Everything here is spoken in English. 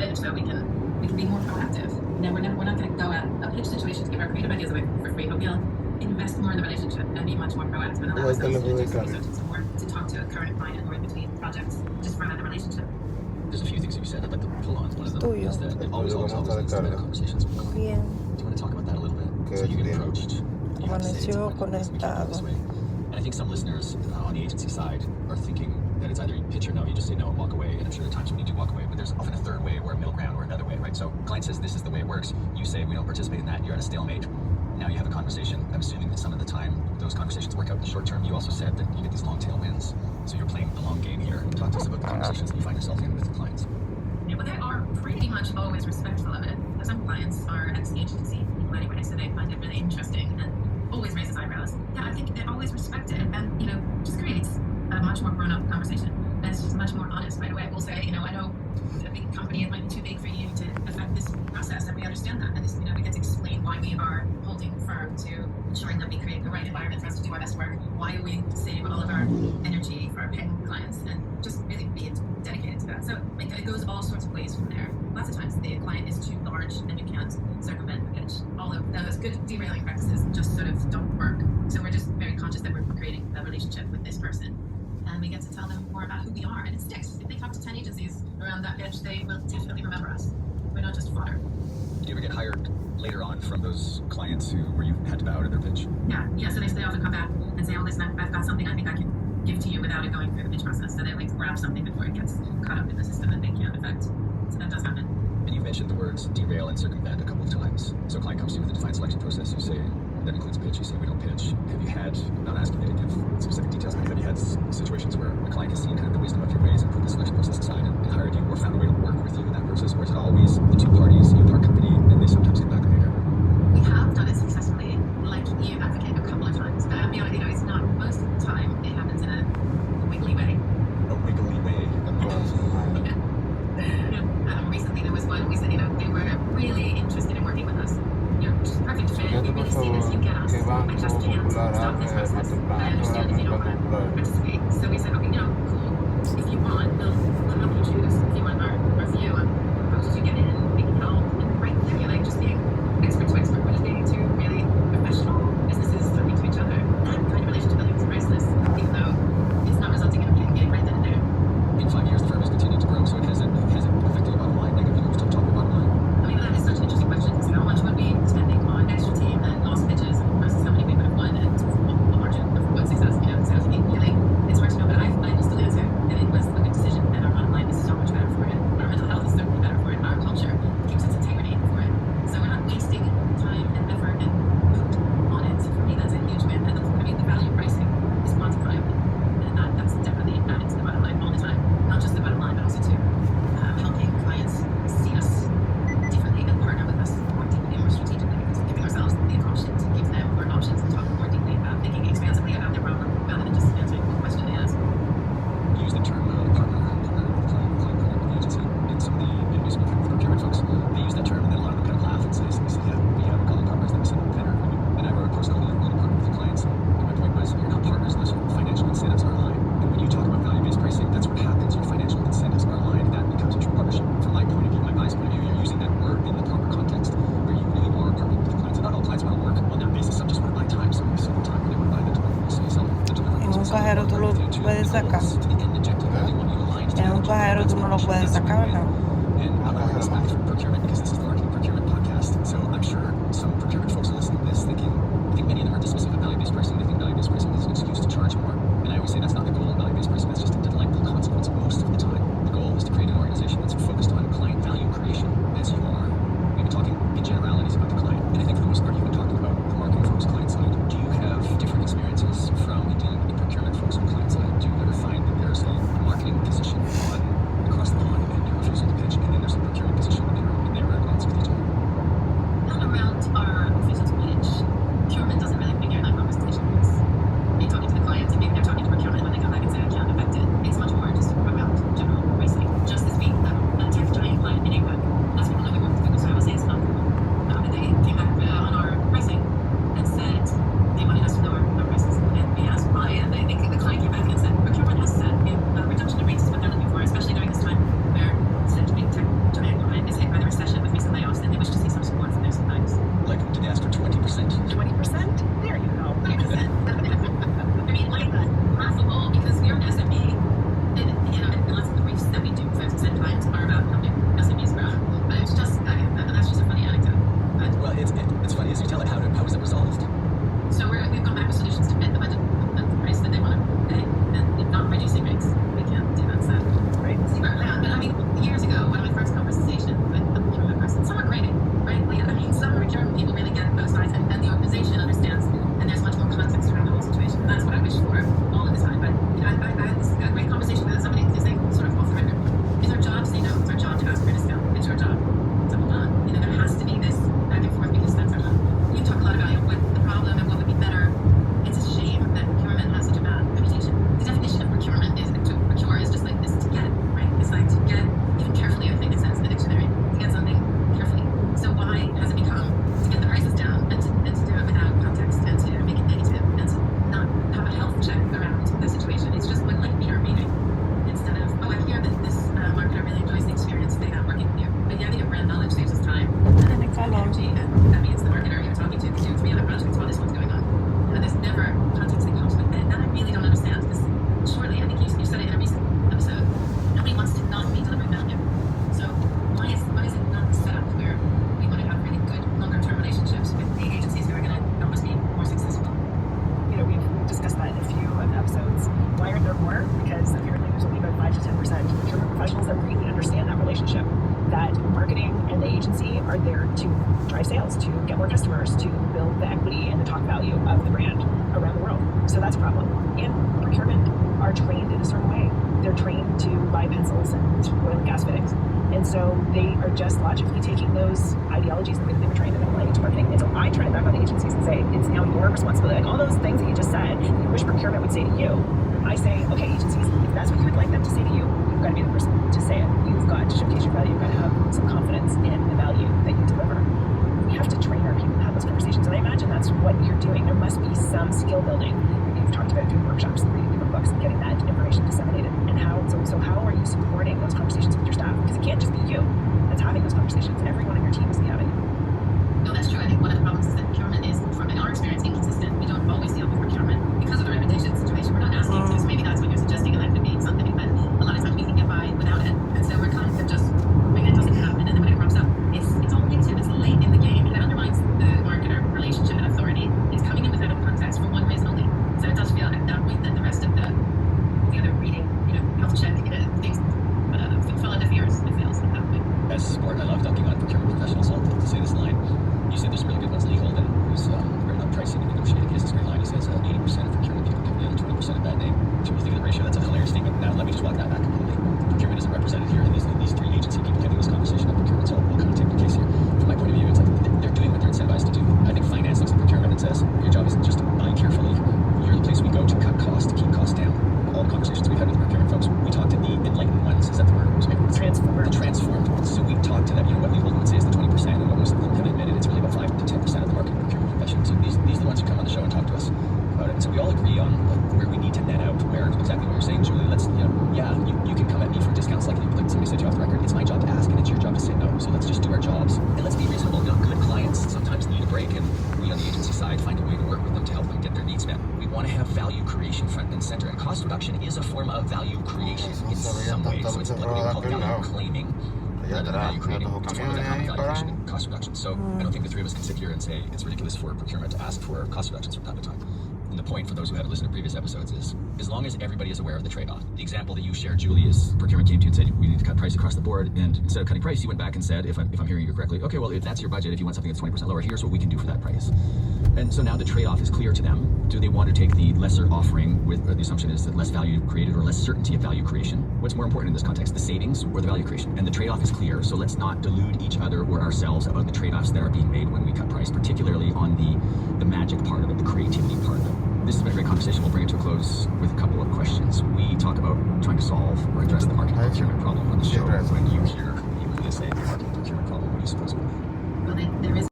pitch so we can be more proactive. We're not going to go at a pitch situation to give our creative ideas away for free, but we'll invest more in the relationship and be much more proactive and allow ourselves to do some research and some more to talk to a current client or in between projects just further the relationship. There's a few things that you said I'd like to pull on. One of them is that it always leads to better conversations with the client. Bien. Do you want to talk about that a little bit? So you get approached. You have to say Amaneció it's conectado. This way. And I think some listeners on the agency side are thinking that it's either you pitch or no, you just say no and walk away. And I'm sure there are times when you do walk away, but there's often a third way or a middle ground or another way, right? So client says this is the way it works. You say we don't participate in that. You're at a stalemate. Now you have a conversation. I'm assuming that some of the time those conversations work out in the short term. You also said that you get these long tail wins. So you're playing the long game here. Talk to us about the conversations that you find yourself in with clients. Yeah, well, they are pretty much always respectful of it. Some clients are ex-agency people anyway, so they find it really interesting and always raises eyebrows. Yeah, I think they always respect it and, just creates a much more grown-up conversation. And it's just much more honest right away. We'll say, I know a big company, it might be too big for you to affect this process, and we understand that. And this, we get to explain why we are holding firm to ensuring that we create the right environment for us to do our best work. Why we save all of our energy for our paying clients and just really be dedicated to that. So it goes all sorts of ways from there. Lots of times the client is too large and you can't circumvent the pitch. All of those good derailing practices just sort of don't work. So we're just very conscious that we're creating a relationship with this person. And we get to tell them more about who we are, and it sticks. If they talk to 10 agencies around that pitch, they will definitely remember us. We're not just fodder. Do you ever get hired later on from those clients where you had to bow to their pitch? Yeah, so they often come back and say, listen, I've got something I think I can give to you without it going through the pitch process. So they like grab something before it gets caught up in the system that they can't affect. So that does happen. And you've mentioned the words derail and circumvent a couple of times. So a client comes to you with a defined selection process. You say, that includes pitch. You say, we don't pitch. Have you had, I'm not asking you to give specific details, but have you had situations where a client has seen kind of the wisdom of your ways and put the selection process aside and hired you or found a way to work with you in that process? Or is it always the two parties, you part company, and they sometimes get back later? We have done it successfully, like you advocate a couple of times. But it's not most of the time. It happens in a wiggly way. A wiggly way. Recently there was one, we said, they were really interested in working with us. Just perfect fit. We really see this, you get us. I just can't stop this process. I understand if you don't want to participate. So we said, okay, cool. If you want, we'll help you choose. If you want our view on how to get in. that marketing and the agency are there to drive sales, to get more customers, to build the equity and the talk value of the brand around the world. So that's a problem. And procurement are trained in a certain way. They're trained to buy pencils and oil and gas fittings. And so they are just logically taking those ideologies that they were trained in and applying it to marketing. And so I turn it back on the agencies and say, it's now your responsibility. Like all those things that you just said, you wish procurement would say to you, I say, okay, agencies, if that's what you would like them to say to you, you've got to be the person to say it. You've got to showcase your value. You've got to have some confidence in the value that you deliver. We have to train our people to have those conversations. And I imagine that's what you're doing. There must be some skill building. You've talked about doing workshops and reading different books and getting that information disseminated. And how, so how are you supporting those conversations with your staff? Because it can't just be you that's having those conversations. Everyone in your team must be having them. No, that's true. I think one of the problems is that procurement is, from in our experience, inconsistent. We don't always deal with procurement because of the reputation situation. We're not asking to. So maybe that's what you're suggesting, and that could be something. But a lot of times we can get by without it, and so we're kind of just hoping it doesn't happen. And then when it crops up, it's all negative. It's late in the game, and it undermines the marketer relationship and authority. It's coming in without context for one reason only. So it does feel at that point that the rest of the other reading, health check, things fall into fears. It fails at that point. As sport, I love dunking on procurement professionals. I'll to say this line. You said there's some really good ones. Lee Holden, who's written on pricing and negotiating, he has this great line. He says 80% of procurement people give the other 20% a bad name. Should we think of the ratio? That's a hilarious statement. Now let me just walk that back completely. Procurement isn't represented here in these three agency people having this conversation about procurement. So we'll kind of take the case here. From my point of view, it's like they're doing what they're incentivized to do. I think finance looks at procurement and says your job isn't just to buy carefully. You're the place we go to cut costs, to keep costs down. All the conversations we've had with the procurement folks, we talk to the enlightened ones. Is that the word? The transformed ones. So we talk to them. What Lee Holden would say is the 20%, and what most of them have admitted, it's really about 5 to 10% of the market procurement profession. So these are the ones who come on the show and talk to us about it. And so we all agree on where we need to net out, where exactly what you're saying, Julie. Let's, you can come at me for discounts like somebody said to you off the record. It's my job to ask, and it's your job to say no. So let's just do our jobs, and let's be reasonable. Good clients sometimes need a break, and we on the agency side find a way to work with them to help them get their needs met. We want to have value creation front and center, and cost reduction is a form of value creation in some ways. So it's applicable called value claiming rather than value creating. It's a form of economic value creation and cost reduction. So I don't think the three of us can sit here and say it's ridiculous for procurement to ask for cost reductions from time to time. And the point for those who haven't listened to previous episodes is, as long as everybody is aware of the trade-off. The example that you shared, Julie, is procurement came to you and said, we need to cut price across the board. And instead of cutting price, you went back and said, if I'm hearing you correctly, okay, well, if that's your budget, if you want something that's 20% lower, here's what we can do for that price. And so now the trade-off is clear to them. Do they want to take the lesser offering with, the assumption is that less value created or less certainty of value creation? What's more important in this context, the savings or the value creation? And the trade-off is clear. So let's not delude each other or ourselves about the trade-offs that are being made when we cut price, particularly on the magic part of it, the creativity part of it. This has been a great conversation. We'll bring it to a close with a couple of questions. We talk about trying to solve or address the market procurement problem on the show. When you hear say the market procurement problem, what do you suppose would be? Well, there is